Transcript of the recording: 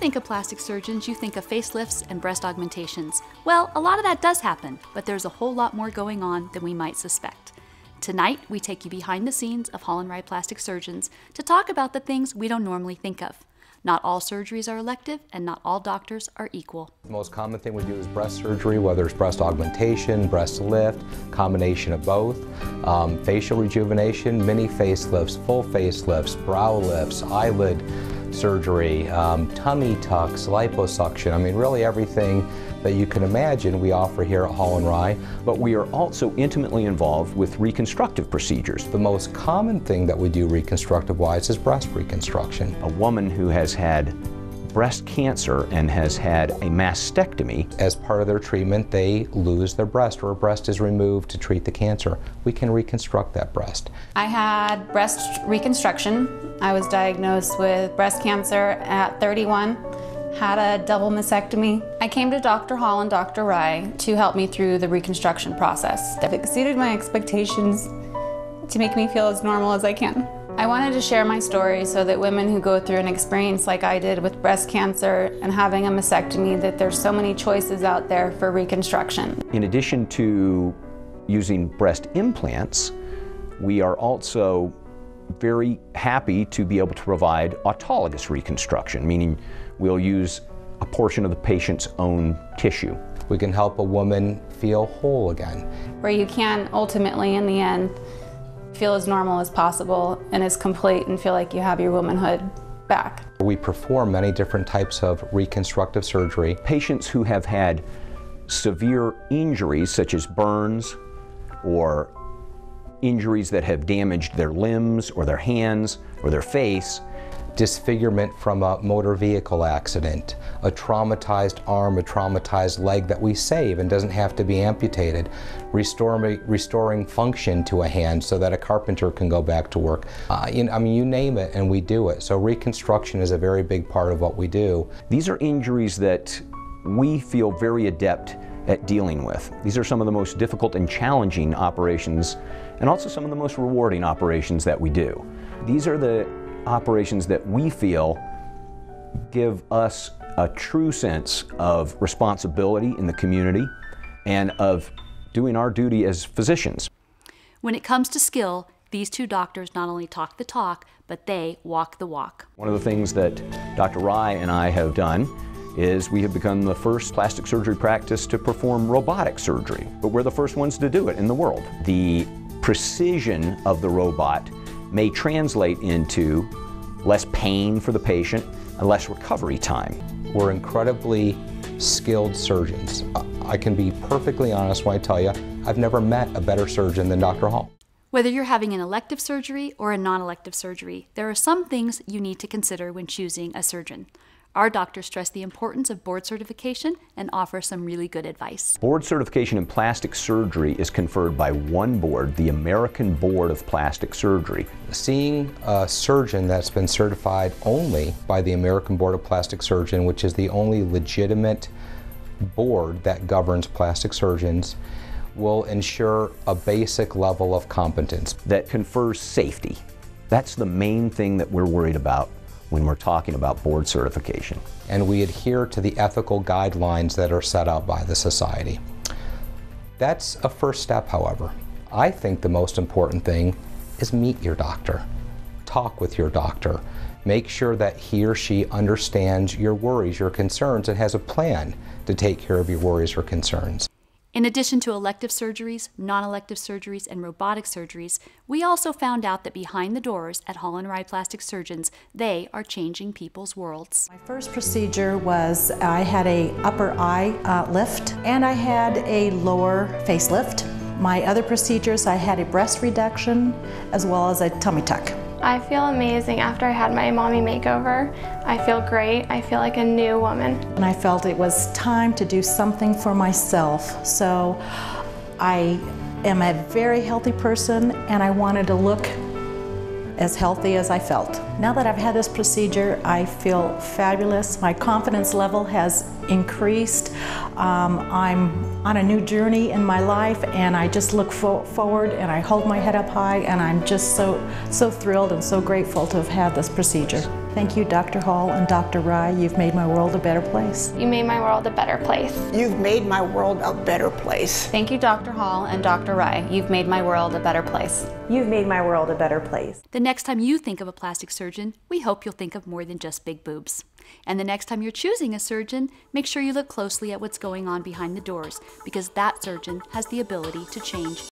you think of plastic surgeons, you think of facelifts and breast augmentations. Well, a lot of that does happen, but there's a whole lot more going on than we might suspect. Tonight, we take you behind the scenes of Rye plastic surgeons to talk about the things we don't normally think of. Not all surgeries are elective, and not all doctors are equal. The most common thing we do is breast surgery, whether it's breast augmentation, breast lift, combination of both, facial rejuvenation, mini facelifts, full facelifts, brow lifts, eyelid surgery, tummy tucks, liposuction. I mean, really everything that you can imagine we offer here at Rye. But we are also intimately involved with reconstructive procedures. The most common thing that we do reconstructive-wise is breast reconstruction. A woman who has had breast cancer and has had a mastectomy. As part of their treatment, they lose their breast, or a breast is removed to treat the cancer. We can reconstruct that breast. I had breast reconstruction. I was diagnosed with breast cancer at 31, had a double mastectomy. I came to Dr. Hall and Dr. Rye to help me through the reconstruction process. They've exceeded my expectations to make me feel as normal as I can. I wanted to share my story so that women who go through an experience like I did with breast cancer and having a mastectomy, that there's so many choices out there for reconstruction. In addition to using breast implants, we are also very happy to be able to provide autologous reconstruction, meaning we'll use a portion of the patient's own tissue. We can help a woman feel whole again. Where you can ultimately, in the end, feel as normal as possible and as complete and feel like you have your womanhood back. We perform many different types of reconstructive surgery. Patients who have had severe injuries such as burns or injuries that have damaged their limbs or their hands or their face. Disfigurement from a motor vehicle accident, a traumatized arm, a traumatized leg that we save and doesn't have to be amputated, restoring function to a hand so that a carpenter can go back to work. I mean, you name it and we do it. So reconstruction is a very big part of what we do. These are injuries that we feel very adept at dealing with. These are some of the most difficult and challenging operations, and also some of the most rewarding operations that we do. These are the operations that we feel give us a true sense of responsibility in the community and of doing our duty as physicians. When it comes to skill, these two doctors not only talk the talk, but they walk the walk. One of the things that Dr. Rye and I have done is we have become the first plastic surgery practice to perform robotic surgery, but we're the first ones to do it in the world. The precision of the robot may translate into less pain for the patient and less recovery time. We're incredibly skilled surgeons. I can be perfectly honest when I tell you, I've never met a better surgeon than Dr. Hall. Whether you're having an elective surgery or a non-elective surgery, there are some things you need to consider when choosing a surgeon. Our doctors stress the importance of board certification and offer some really good advice. Board certification in plastic surgery is conferred by one board, the American Board of Plastic Surgery. Seeing a surgeon that's been certified only by the American Board of Plastic Surgery, which is the only legitimate board that governs plastic surgeons, will ensure a basic level of competence. That confers safety. That's the main thing that we're worried about when we're talking about board certification. And we adhere to the ethical guidelines that are set out by the society. That's a first step, however. I think the most important thing is meet your doctor. Talk with your doctor. Make sure that he or she understands your worries, your concerns, and has a plan to take care of your worries or concerns. In addition to elective surgeries, non-elective surgeries, and robotic surgeries, we also found out that behind the doors at Rye Plastic Surgeons, they are changing people's worlds. My first procedure was I had a upper eye lift and I had a lower facelift. My other procedures, I had a breast reduction as well as a tummy tuck. I feel amazing after I had my mommy makeover. I feel great. I feel like a new woman. And I felt it was time to do something for myself. So I am a very healthy person and I wanted to look as healthy as I felt. Now that I've had this procedure, I feel fabulous. My confidence level has increased. I'm on a new journey in my life, and I just look forward and I hold my head up high, and I'm just so thrilled and so grateful to have had this procedure. Thank you, Dr. Hall and Dr. Wrye. You've made my world a better place. You made my world a better place. You've made my world a better place. Thank you, Dr. Hall and Dr. Wrye. You've made my world a better place. You've made my world a better place. The next time you think of a plastic surgeon, we hope you'll think of more than just big boobs. And the next time you're choosing a surgeon, make sure you look closely at what's going on behind the doors, because that surgeon has the ability to change